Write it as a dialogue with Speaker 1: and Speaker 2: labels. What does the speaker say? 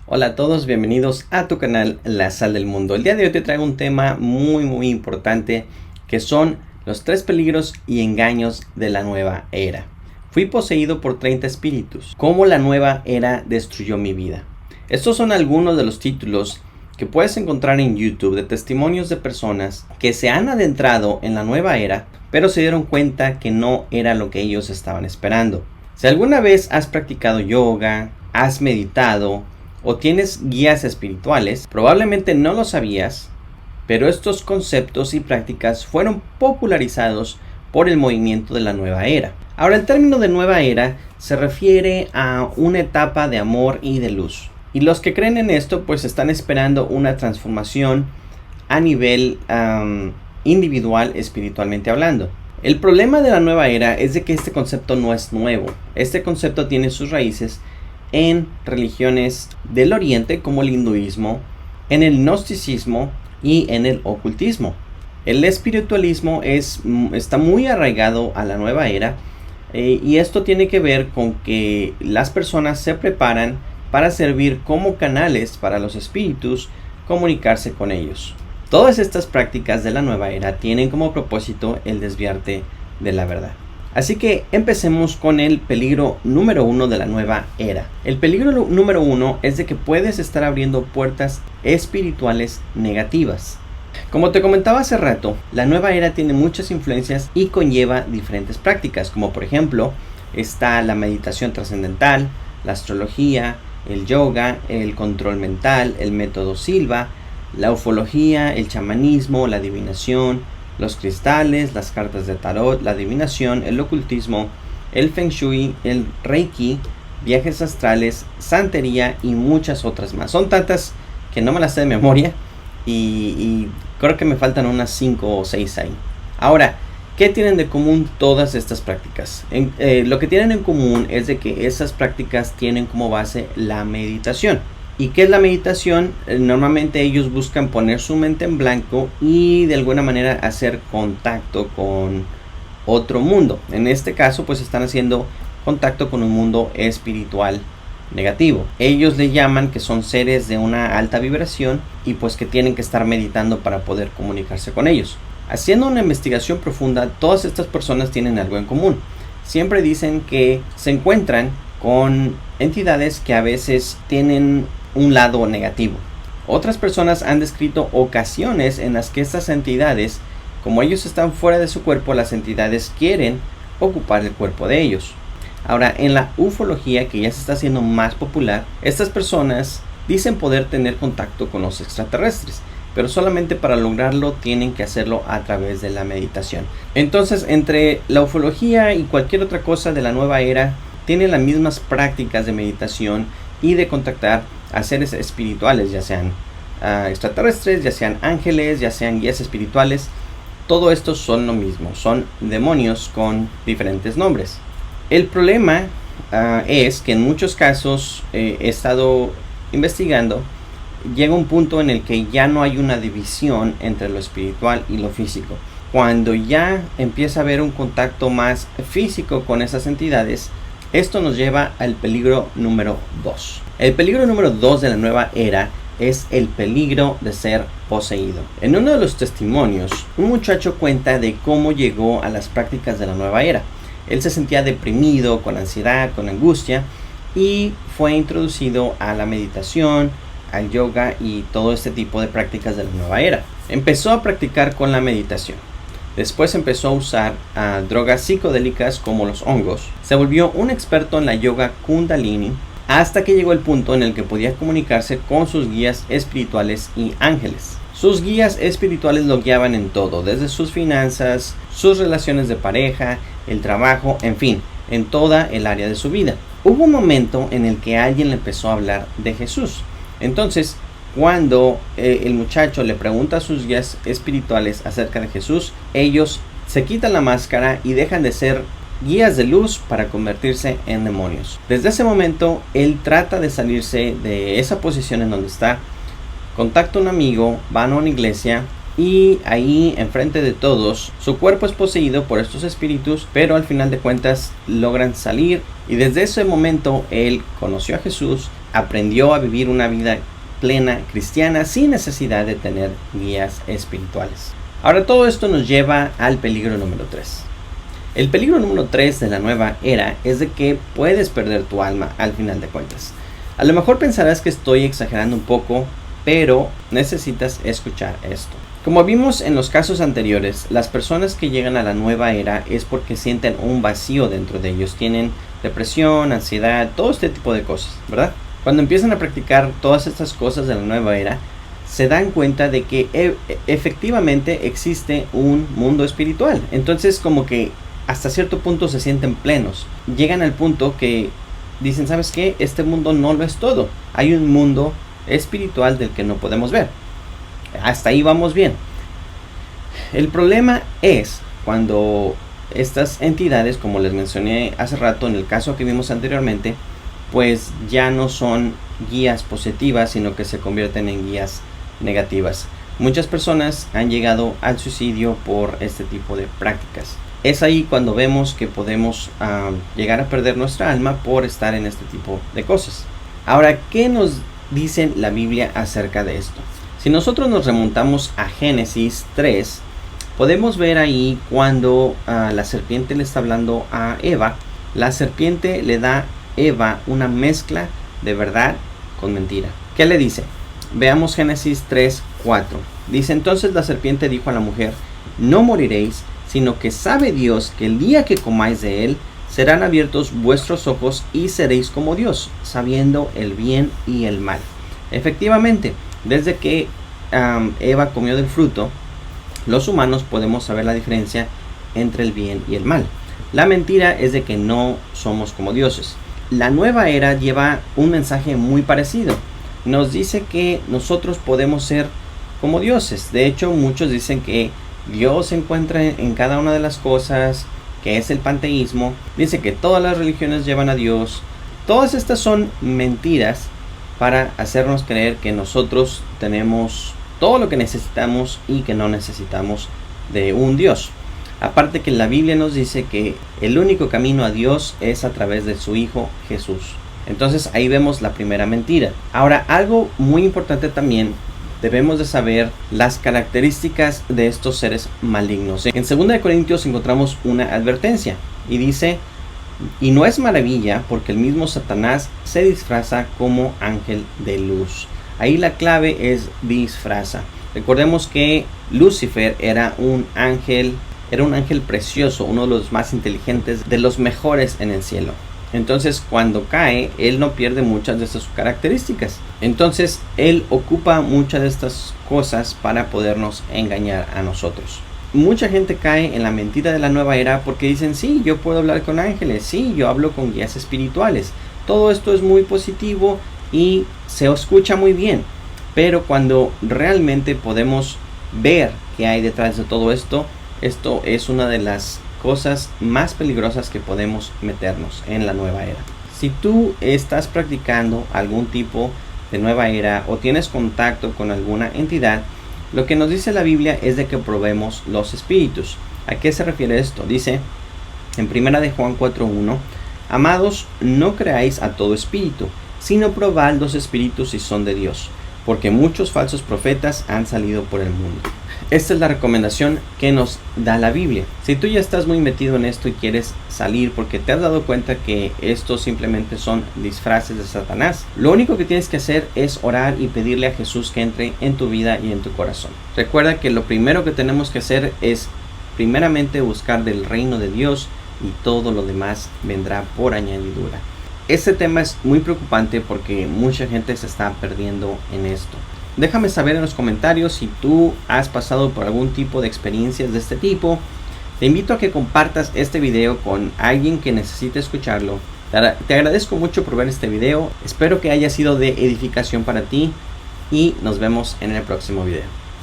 Speaker 1: Hola a todos, bienvenidos a tu canal La Sal del Mundo. El día de hoy te traigo un tema muy importante que son los 3 peligros y engaños de la nueva era. Fui poseído por 30 espíritus. ¿Cómo la nueva era destruyó mi vida? Estos son algunos de los títulos que puedes encontrar en YouTube de testimonios de personas que se han adentrado en la nueva era, pero se dieron cuenta que no era lo que ellos estaban esperando. Si alguna vez has practicado yoga, has meditado, o tienes guías espirituales, probablemente no lo sabías, pero estos conceptos y prácticas fueron popularizados por el movimiento de la nueva era. Ahora, el término de nueva era se refiere a una etapa de amor y de luz. Y los que creen en esto, pues están esperando una transformación a nivel individual, espiritualmente hablando. El problema de la nueva era es de que este concepto no es nuevo. Este concepto tiene sus raíces en religiones del oriente como el hinduismo, en el gnosticismo y en el ocultismo. El espiritualismo está muy arraigado a la nueva era y esto tiene que ver con que las personas se preparan para servir como canales para los espíritus, comunicarse con ellos. Todas estas prácticas de la nueva era tienen como propósito el desviarte de la verdad. Así que empecemos con el peligro número 1 de la nueva era. El peligro número 1 es de que puedes estar abriendo puertas espirituales negativas. Como te comentaba hace rato, la nueva era tiene muchas influencias y conlleva diferentes prácticas, como por ejemplo está la meditación trascendental, la astrología, el yoga, el control mental, el método Silva, la ufología, el chamanismo, la adivinación, los cristales, las cartas de tarot, la adivinación, el ocultismo, el feng shui, el reiki, viajes astrales, santería y muchas otras más. Son tantas que no me las sé de memoria y creo que me faltan unas 5 o 6 ahí. Ahora, ¿qué tienen de común todas estas prácticas? Lo que tienen en común es de que esas prácticas tienen como base la meditación. ¿Y qué es la meditación? Normalmente ellos buscan poner su mente en blanco y de alguna manera hacer contacto con otro mundo. En este caso, pues están haciendo contacto con un mundo espiritual negativo. Ellos le llaman que son seres de una alta vibración y pues que tienen que estar meditando para poder comunicarse con ellos. Haciendo una investigación profunda, todas estas personas tienen algo en común. Siempre dicen que se encuentran con entidades que a veces tienen un lado negativo. Otras personas han descrito ocasiones en las que estas entidades, como ellos están fuera de su cuerpo, las entidades quieren ocupar el cuerpo de ellos. Ahora, en la ufología, que ya se está haciendo más popular, estas personas dicen poder tener contacto con los extraterrestres, pero solamente para lograrlo tienen que hacerlo a través de la meditación. Entonces, entre la ufología y cualquier otra cosa de la nueva era, tienen las mismas prácticas de meditación y de contactar a seres espirituales, ya sean extraterrestres, ya sean ángeles, ya sean guías espirituales. Todo esto son lo mismo, son demonios con diferentes nombres. El problema es que en muchos casos he estado investigando, llega un punto en el que ya no hay una división entre lo espiritual y lo físico. Cuando ya empieza a haber un contacto más físico con esas entidades, esto nos lleva al peligro número 2. El peligro número 2 de la nueva era es el peligro de ser poseído. En uno de los testimonios, un muchacho cuenta de cómo llegó a las prácticas de la nueva era. Él se sentía deprimido, con ansiedad, con angustia y fue introducido a la meditación, al yoga y todo este tipo de prácticas de la nueva era. Empezó a practicar con la meditación. Después empezó a usar drogas psicodélicas como los hongos. Se volvió un experto en la yoga Kundalini hasta que llegó el punto en el que podía comunicarse con sus guías espirituales y ángeles. Sus guías espirituales lo guiaban en todo, desde sus finanzas, sus relaciones de pareja, el trabajo, en fin, en toda el área de su vida. Hubo un momento en el que alguien le empezó a hablar de Jesús. Entonces, cuando el muchacho le pregunta a sus guías espirituales acerca de Jesús, ellos se quitan la máscara y dejan de ser guías de luz para convertirse en demonios. Desde ese momento, él trata de salirse de esa posición en donde está, contacta a un amigo, van a una iglesia y ahí enfrente de todos su cuerpo es poseído por estos espíritus, pero al final de cuentas logran salir y desde ese momento él conoció a Jesús, aprendió a vivir una vida plena cristiana sin necesidad de tener guías espirituales. Ahora todo esto nos lleva al peligro número 3. El peligro número 3 de la nueva era es de que puedes perder tu alma al final de cuentas. A lo mejor pensarás que estoy exagerando un poco, pero necesitas escuchar esto. Como vimos en los casos anteriores, las personas que llegan a la nueva era es porque sienten un vacío dentro de ellos. Tienen depresión, ansiedad, todo este tipo de cosas, ¿verdad? Cuando empiezan a practicar todas estas cosas de la nueva era, se dan cuenta de que efectivamente existe un mundo espiritual. Entonces como que hasta cierto punto se sienten plenos. Llegan al punto que dicen, ¿sabes qué? Este mundo no lo es todo. Hay un mundo espiritual del que no podemos ver. Hasta ahí vamos bien. El problema es cuando estas entidades, como les mencioné hace rato en el caso que vimos anteriormente, pues ya no son guías positivas, sino que se convierten en guías negativas. Muchas personas han llegado al suicidio por este tipo de prácticas. Es ahí cuando vemos que podemos llegar a perder nuestra alma por estar en este tipo de cosas. Ahora, ¿qué nos dice la Biblia acerca de esto? Si nosotros nos remontamos a Génesis 3, podemos ver ahí cuando la serpiente le está hablando a Eva. La serpiente le da a Eva una mezcla de verdad con mentira. ¿Qué le dice? Veamos Génesis 3:4. Dice, entonces la serpiente dijo a la mujer, no moriréis, sino que sabe Dios que el día que comáis de él, serán abiertos vuestros ojos y seréis como Dios, sabiendo el bien y el mal. Efectivamente, desde que Eva comió del fruto, los humanos podemos saber la diferencia entre el bien y el mal. La mentira es de que no somos como dioses. La nueva era lleva un mensaje muy parecido. Nos dice que nosotros podemos ser como dioses. De hecho, muchos dicen que Dios se encuentra en cada una de las cosas, que es el panteísmo. Dice que todas las religiones llevan a Dios. Todas estas son mentiras para hacernos creer que nosotros tenemos todo lo que necesitamos y que no necesitamos de un Dios. Aparte que la Biblia nos dice que el único camino a Dios es a través de su Hijo Jesús. Entonces ahí vemos la primera mentira. Ahora, algo muy importante también, debemos de saber las características de estos seres malignos. En 2 Corintios encontramos una advertencia y dice, y no es maravilla porque el mismo Satanás se disfraza como ángel de luz. Ahí la clave es disfraza. Recordemos que Lucifer era un ángel precioso, uno de los más inteligentes, de los mejores en el cielo. Entonces cuando cae, él no pierde muchas de sus características. Entonces él ocupa muchas de estas cosas para podernos engañar a nosotros. Mucha gente cae en la mentira de la nueva era porque dicen, sí, yo puedo hablar con ángeles, sí, yo hablo con guías espirituales. Todo esto es muy positivo y se escucha muy bien. Pero cuando realmente podemos ver qué hay detrás de todo esto, esto es una de las cosas más peligrosas que podemos meternos en la nueva era. Si tú estás practicando algún tipo de nueva era o tienes contacto con alguna entidad, lo que nos dice la Biblia es de que probemos los espíritus. ¿A qué se refiere esto? Dice en 1 de Juan 4:1, amados, no creáis a todo espíritu, sino probad los espíritus si son de Dios, porque muchos falsos profetas han salido por el mundo. Esta es la recomendación que nos da la Biblia. Si tú ya estás muy metido en esto y quieres salir porque te has dado cuenta que estos simplemente son disfraces de Satanás, lo único que tienes que hacer es orar y pedirle a Jesús que entre en tu vida y en tu corazón. Recuerda que lo primero que tenemos que hacer es primeramente buscar del reino de Dios y todo lo demás vendrá por añadidura. Este tema es muy preocupante porque mucha gente se está perdiendo en esto. Déjame saber en los comentarios si tú has pasado por algún tipo de experiencias de este tipo. Te invito a que compartas este video con alguien que necesite escucharlo. Te agradezco mucho por ver este video. Espero que haya sido de edificación para ti y nos vemos en el próximo video.